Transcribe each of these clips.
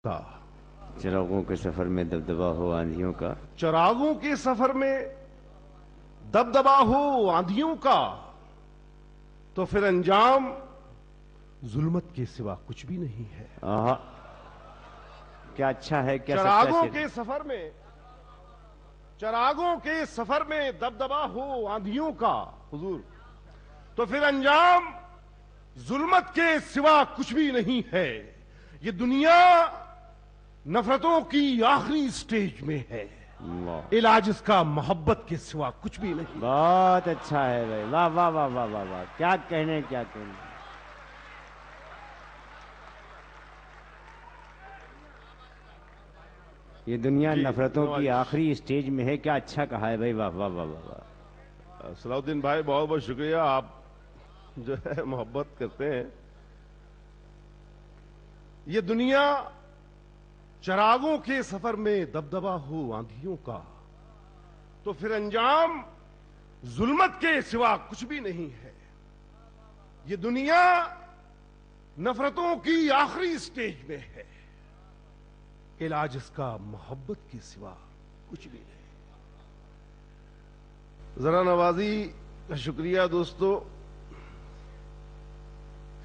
وابستہ. چراغوں کے سفر میں دبدبا ہو آندھیوں کا. چراغوں کے سفر میں دبدبا ہو آندھیوں کا تو پھر انجام ظلمت کے سوا کچھ بھی نہیں ہے. آہا کیا اچھا ہے, کیا چراغوں کے سفر میں چراغوں کے سفر میں دبدبا ہو آندھیوں کا حضور تو پھر انجام ظلمت کے سوا کچھ بھی نہیں ہے. یہ دنیا نفرتوں کی آخری سٹیج میں ہے, علاج اس کا محبت کے سوا کچھ بھی نہیں. بہت اچھا ہے بھائی, واہ واہ واہ واہ واہ واہ, کیا کہنے کیا کہنے. یہ دنیا نفرتوں کی آخری سٹیج میں ہے, کیا اچھا کہا ہے بھائی, واہ واہ واہ واہ. صلاح الدین بھائی بہت بہت شکریہ, آپ جو ہے محبت کرتے ہیں. یہ دنیا چراغوں کے سفر میں دبدبا ہو آندھیوں کا تو پھر انجام ظلمت کے سوا کچھ بھی نہیں ہے. یہ دنیا نفرتوں کی آخری سٹیج میں ہے, علاج اس کا محبت کے سوا کچھ بھی نہیں. ذرا نوازی کا شکریہ دوستو.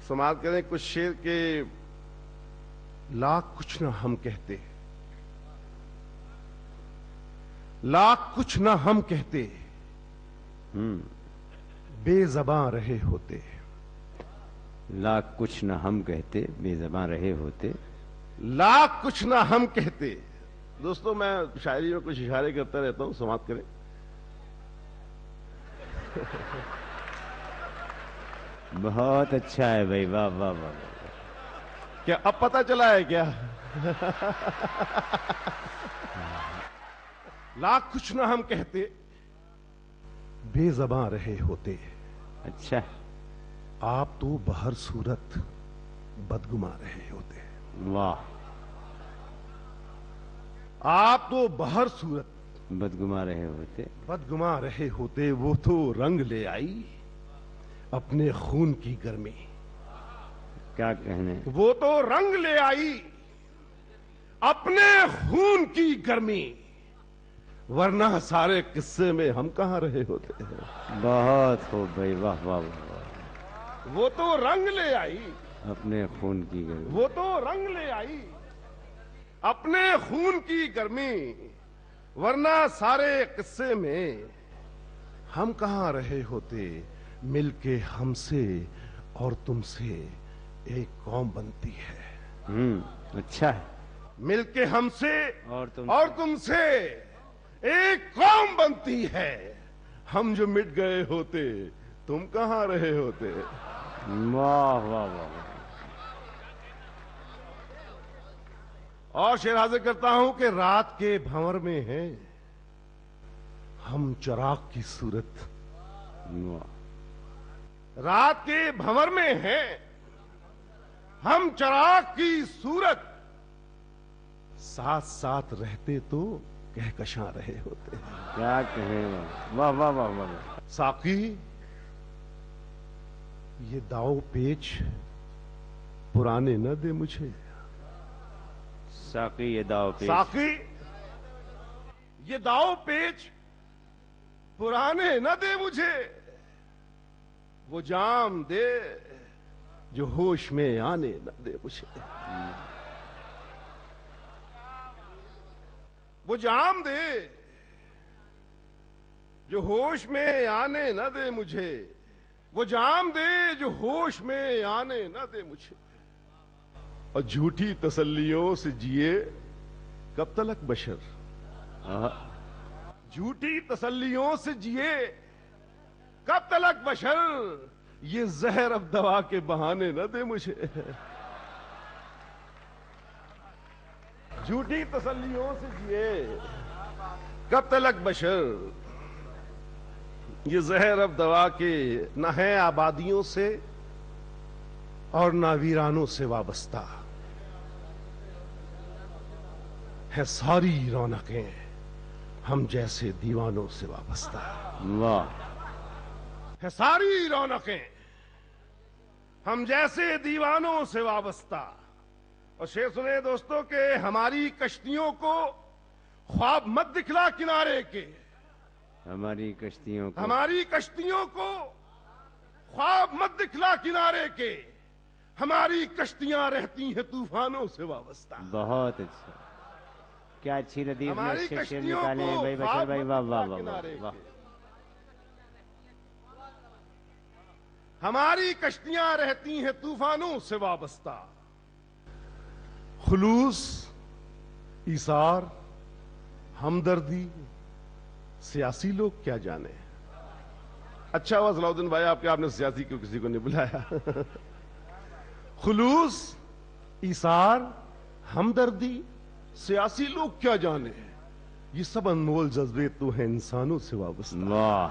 سماعت کریں کچھ شعر کے. لاکھ کچھ نہ ہم کہتے, لاکھ کچھ نہ ہم کہتے, بے زباں رہے ہوتے. لاکھ کچھ نہ ہم کہتے, بے زباں رہے ہوتے. لاکھ کچھ نہ ہم کہتے. دوستو میں شاعری میں کچھ اشارے کرتا رہتا ہوں, سماعت کریں. بہت اچھا ہے بھائی, واہ واہ واہ. کیا اب پتہ چلا ہے کیا؟ لاکھ کچھ نہ ہم کہتے, بے زباں رہے ہوتے. اچھا, آپ تو بہر صورت بدگماں رہے ہوتے. واہ. آپ تو بہر صورت بدگماں رہے ہوتے. بدگماں رہے ہوتے. وہ تو رنگ لے آئی اپنے خون کی گرمی. کیا کہنے. وہ تو رنگ لے آئی اپنے خون کی گرمی, ورنہ سارے قصے میں ہم کہاں رہے ہوتے ہیں. بہت خوب بھائی, واہ واہ واہ. وہ تو رنگ لے آئی اپنے خون کی گرمی. وہ تو رنگ لے آئی اپنے خون کی گرمی, ورنہ سارے قصے میں ہم کہاں رہے ہوتے. مل کے ہم سے اور تم سے ایک قوم بنتی ہے. اچھا ہے. مل کے ہم سے اور تم سے ایک قوم بنتی ہے. ہم جو مٹ گئے ہوتے تم کہاں رہے ہوتے. واہ واہ واہ. اور شعر حاضر کرتا ہوں کہ رات کے بھنور میں ہیں ہم چراغ کی صورت. رات کے بھنور میں ہیں ہم چراغ کی صورت, ساتھ ساتھ رہتے تو کہکشاں رہے ہوتے. کیا کہیں, واہ واہ واہ واہ. ساقی یہ داؤ پیچ پرانے نہ دے مجھے. ساقی یہ داؤ پیچ. ساقی یہ داؤ پیچ پرانے نہ دے مجھے. وہ جام دے جو ہوش میں آنے نہ دے مجھے. وہ جام دے جو ہوش میں آنے نہ دے مجھے. وہ جام دے جو ہوش میں آنے نہ دے مجھے. اور جھوٹی تسلیوں سے جیے کب تلک بشر. جھوٹی تسلیوں سے جیے کب تلک بشر. یہ زہر اب دوا کے بہانے نہ دے مجھے. جھوٹی تسلیوں سے جیے کب تلک بشر. یہ زہر اب دوا کے نہ ہے آبادیوں سے اور نہ ویرانوں سے وابستہ. ہے ساری رونقیں ہم جیسے دیوانوں سے وابستہ. واہ. ہے ساری رونقیں ہم جیسے دیوانوں سے وابستہ. اور شعر سنے دوستوں کہ ہماری کشتیوں کو خواب مت دکھلا کنارے کے، ہماری کشتیوں کو خواب مت دکھلا کنارے کے، ہماری کشتیاں رہتی ہیں طوفانوں سے وابستہ۔ بہت اچھا، کیا اچھی ردیف میں ہماری اچھے شعر کشتیوں نکالے ہیں کو بھائی بشیر خواب بھائی، مت واہ دکھلا واہ واہ کنارے واہ۔ کے۔ ہماری کشتیاں رہتی ہیں طوفانوں سے وابستہ، خلوص، ایثار، ہمدردی سیاسی لوگ کیا جانے۔ اچھا ہوا صلاح الدین بھائی آپ نے سیاسی کیوں کسی کو نہیں بلایا۔ خلوص، ایثار، ہمدردی سیاسی لوگ کیا جانے، یہ سب انمول جذبے تو ہیں انسانوں سے وابستہ۔ واہ